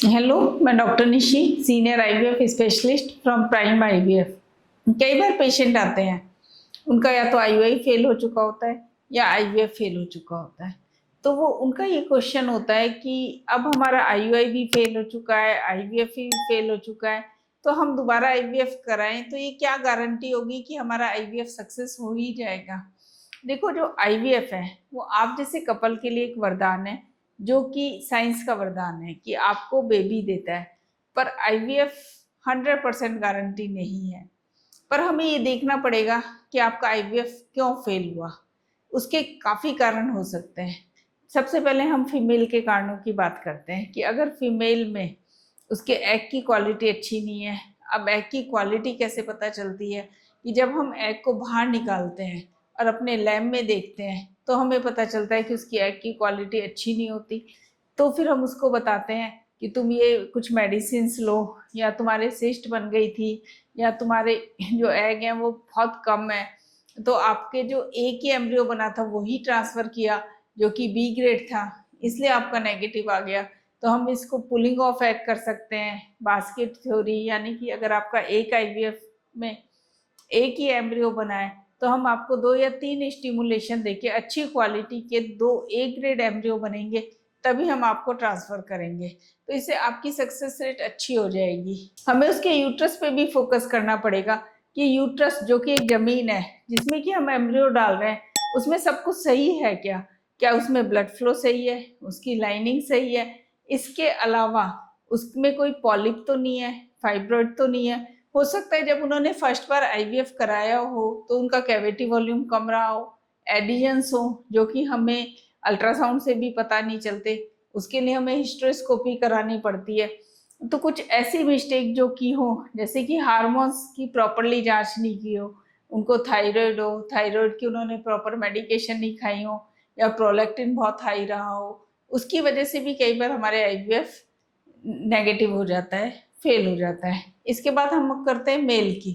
Hello, मैं doctor Nishi, senior IVF specialist from prime IVF. कई बार patient आते हैं, उनका या तो आईयूआई फेल हो चुका होता है या आईवीएफ फेल हो चुका होता है। तो वो उनका ये क्वेश्चन होता है कि अब हमारा आईयूआई भी फेल हो चुका है, आईवीएफ भी फेल हो चुका है, तो हम दोबारा आईवीएफ कराएं तो ये क्या गारंटी होगी कि हमारा आईवीएफ सक्सेस हो ही जाएगा। देखो, जो आईवीएफ है वो आप जैसे कपल के लिए एक वरदान है, जो कि साइंस का वरदान है कि आपको बेबी देता है। पर आईवीएफ 100% गारंटी नहीं है। पर हमें ये देखना पड़ेगा कि आपका आईवीएफ क्यों फेल हुआ। उसके काफ़ी कारण हो सकते हैं। सबसे पहले हम फीमेल के कारणों की बात करते हैं कि अगर फीमेल में उसके एग की क्वालिटी अच्छी नहीं है। अब एग की क्वालिटी कैसे पता चलती है कि जब हम एग को बाहर निकालते हैं और अपने लैब में देखते हैं तो हमें पता चलता है कि उसकी एग की क्वालिटी अच्छी नहीं होती। तो फिर हम उसको बताते हैं कि तुम ये कुछ मेडिसिन लो, या तुम्हारे सिस्ट बन गई थी, या तुम्हारे जो एग हैं वो बहुत कम है, तो आपके जो ए की एम्ब्रियो बना था वही ट्रांसफ़र किया जो कि बी ग्रेड था, इसलिए आपका नेगेटिव आ गया। तो हम इसको पुलिंग ऑफ एग कर सकते हैं, बास्केट थ्योरी, यानी कि अगर आपका एक आईवीएफ में एक ही एम्ब्रियो बना है तो हम आपको 2 या 3 स्टिमुलेशन देके अच्छी क्वालिटी के 2 ए ग्रेड एम्ब्रियो बनेंगे, तभी हम आपको ट्रांसफ़र करेंगे। तो इससे आपकी सक्सेस रेट अच्छी हो जाएगी। हमें उसके यूट्रस पे भी फोकस करना पड़ेगा कि यूट्रस जो कि एक ज़मीन है जिसमें कि हम एम्ब्रियो डाल रहे हैं, उसमें सब कुछ सही है क्या? क्या उसमें ब्लड फ्लो सही है, उसकी लाइनिंग सही है, इसके अलावा उसमें कोई पॉलिप तो नहीं है, फाइब्रॉइड तो नहीं है। हो सकता है जब उन्होंने फर्स्ट बार आईवीएफ कराया हो तो उनका कैविटी वॉल्यूम कम रहा हो, एडिशंस हो जो कि हमें अल्ट्रासाउंड से भी पता नहीं चलते, उसके लिए हमें हिस्ट्रोस्कोपी करानी पड़ती है। तो कुछ ऐसी मिस्टेक जो की हो, जैसे कि हार्मोन्स की प्रॉपरली जांच नहीं की हो, उनको थायराइड हो, थायराइड की उन्होंने प्रॉपर मेडिकेशन नहीं खाई हो, या प्रोलैक्टिन बहुत हाई रहा हो, उसकी वजह से भी कई बार हमारे आईवीएफ नेगेटिव हो जाता है, फेल हो जाता है। इसके बाद हम करते हैं मेल की।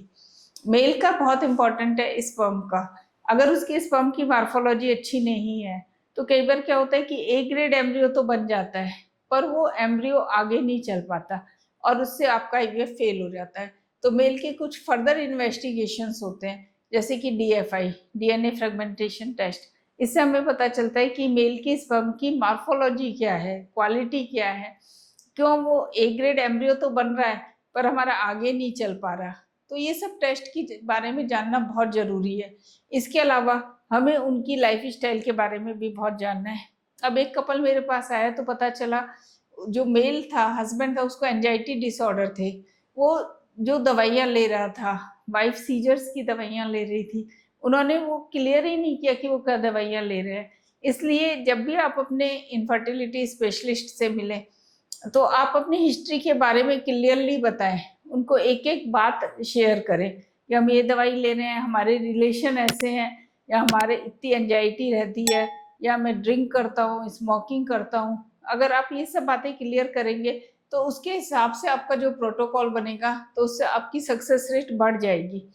मेल का बहुत इंपॉर्टेंट है स्पर्म का। अगर उसके स्पर्म की मार्फोलॉजी अच्छी नहीं है तो कई बार क्या होता है कि ए ग्रेड एम्ब्रियो तो बन जाता है पर वो एम्ब्रियो आगे नहीं चल पाता और उससे आपका आईवीएफ फेल हो जाता है। तो मेल के कुछ फर्दर इन्वेस्टिगेशंस होते हैं, जैसे कि डीएफआई, डीएनए फ्रेगमेंटेशन टेस्ट। इससे हमें पता चलता है कि मेल की स्पर्म की मार्फोलॉजी क्या है, क्वालिटी क्या है, क्यों वो ए ग्रेड एम्ब्रियो तो बन रहा है पर हमारा आगे नहीं चल पा रहा। तो ये सब टेस्ट के बारे में जानना बहुत ज़रूरी है। इसके अलावा हमें उनकी लाइफ स्टाइल के बारे में भी बहुत जानना है। अब एक कपल मेरे पास आया तो पता चला जो मेल था, हस्बैंड था, उसको एंजाइटी डिसऑर्डर थे। वो जो दवाइयाँ ले रहा था, वाइफ सीजर्स की दवाइयाँ ले रही थी, उन्होंने वो क्लियर ही नहीं किया कि वो क्या दवाइयाँ ले रहे हैं। इसलिए जब भी आप अपने इनफर्टिलिटी स्पेशलिस्ट से मिलें तो आप अपनी हिस्ट्री के बारे में क्लियरली बताएं, उनको एक एक बात शेयर करें कि हम ये दवाई ले रहे हैं, हमारे रिलेशन ऐसे हैं, या हमारे इतनी एंजाइटी रहती है, या मैं ड्रिंक करता हूँ, स्मोकिंग करता हूँ। अगर आप ये सब बातें क्लियर करेंगे तो उसके हिसाब से आपका जो प्रोटोकॉल बनेगा तो उससे आपकी सक्सेस रेट बढ़ जाएगी।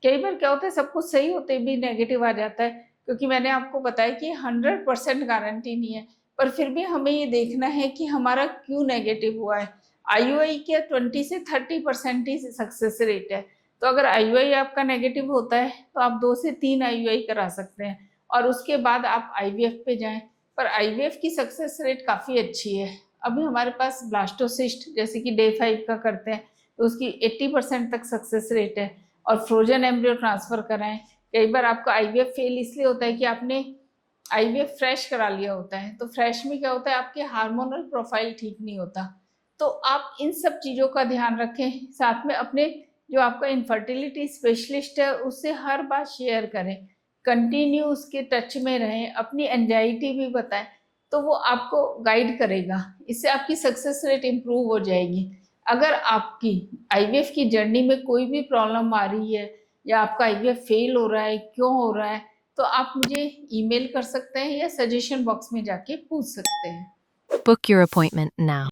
कई बार क्या होता है सब कुछ सही होते भी नेगेटिव आ जाता है, क्योंकि मैंने आपको बताया कि 100% गारंटी नहीं है। पर फिर भी हमें ये देखना है कि हमारा क्यों नेगेटिव हुआ है। आईयूआई के 20 से 30% ही सक्सेस रेट है। तो अगर आईयूआई आपका नेगेटिव होता है तो आप 2 से 3 आईयूआई करा सकते हैं और उसके बाद आप आईवीएफ पे जाएं। पर आईवीएफ की सक्सेस रेट काफ़ी अच्छी है। अभी हमारे पास ब्लास्टोसिस्ट जैसे कि डे 5 का करते हैं तो उसकी 80% तक सक्सेस रेट है। और फ्रोजन एम्ब्रियो ट्रांसफ़र कराएं। कई बार आपका आईवीएफ फेल इसलिए होता है कि आपने आईवीएफ फ्रेश करा लिया होता है, तो फ्रेश में क्या होता है आपके हार्मोनल प्रोफाइल ठीक नहीं होता। तो आप इन सब चीज़ों का ध्यान रखें, साथ में अपने जो आपका इनफर्टिलिटी स्पेशलिस्ट है उससे हर बात शेयर करें, कंटिन्यू उसके टच में रहें, अपनी एंजाइटी भी बताएं, तो वो आपको गाइड करेगा। इससे आपकी सक्सेस रेट इम्प्रूव हो जाएगी। अगर आपकी आईवीएफ की जर्नी में कोई भी प्रॉब्लम आ रही है या आपका आईवीएफ फेल हो रहा है, क्यों हो रहा है, तो आप मुझे ईमेल कर सकते हैं या सजेशन बॉक्स में जाके पूछ सकते हैं। Book your appointment now.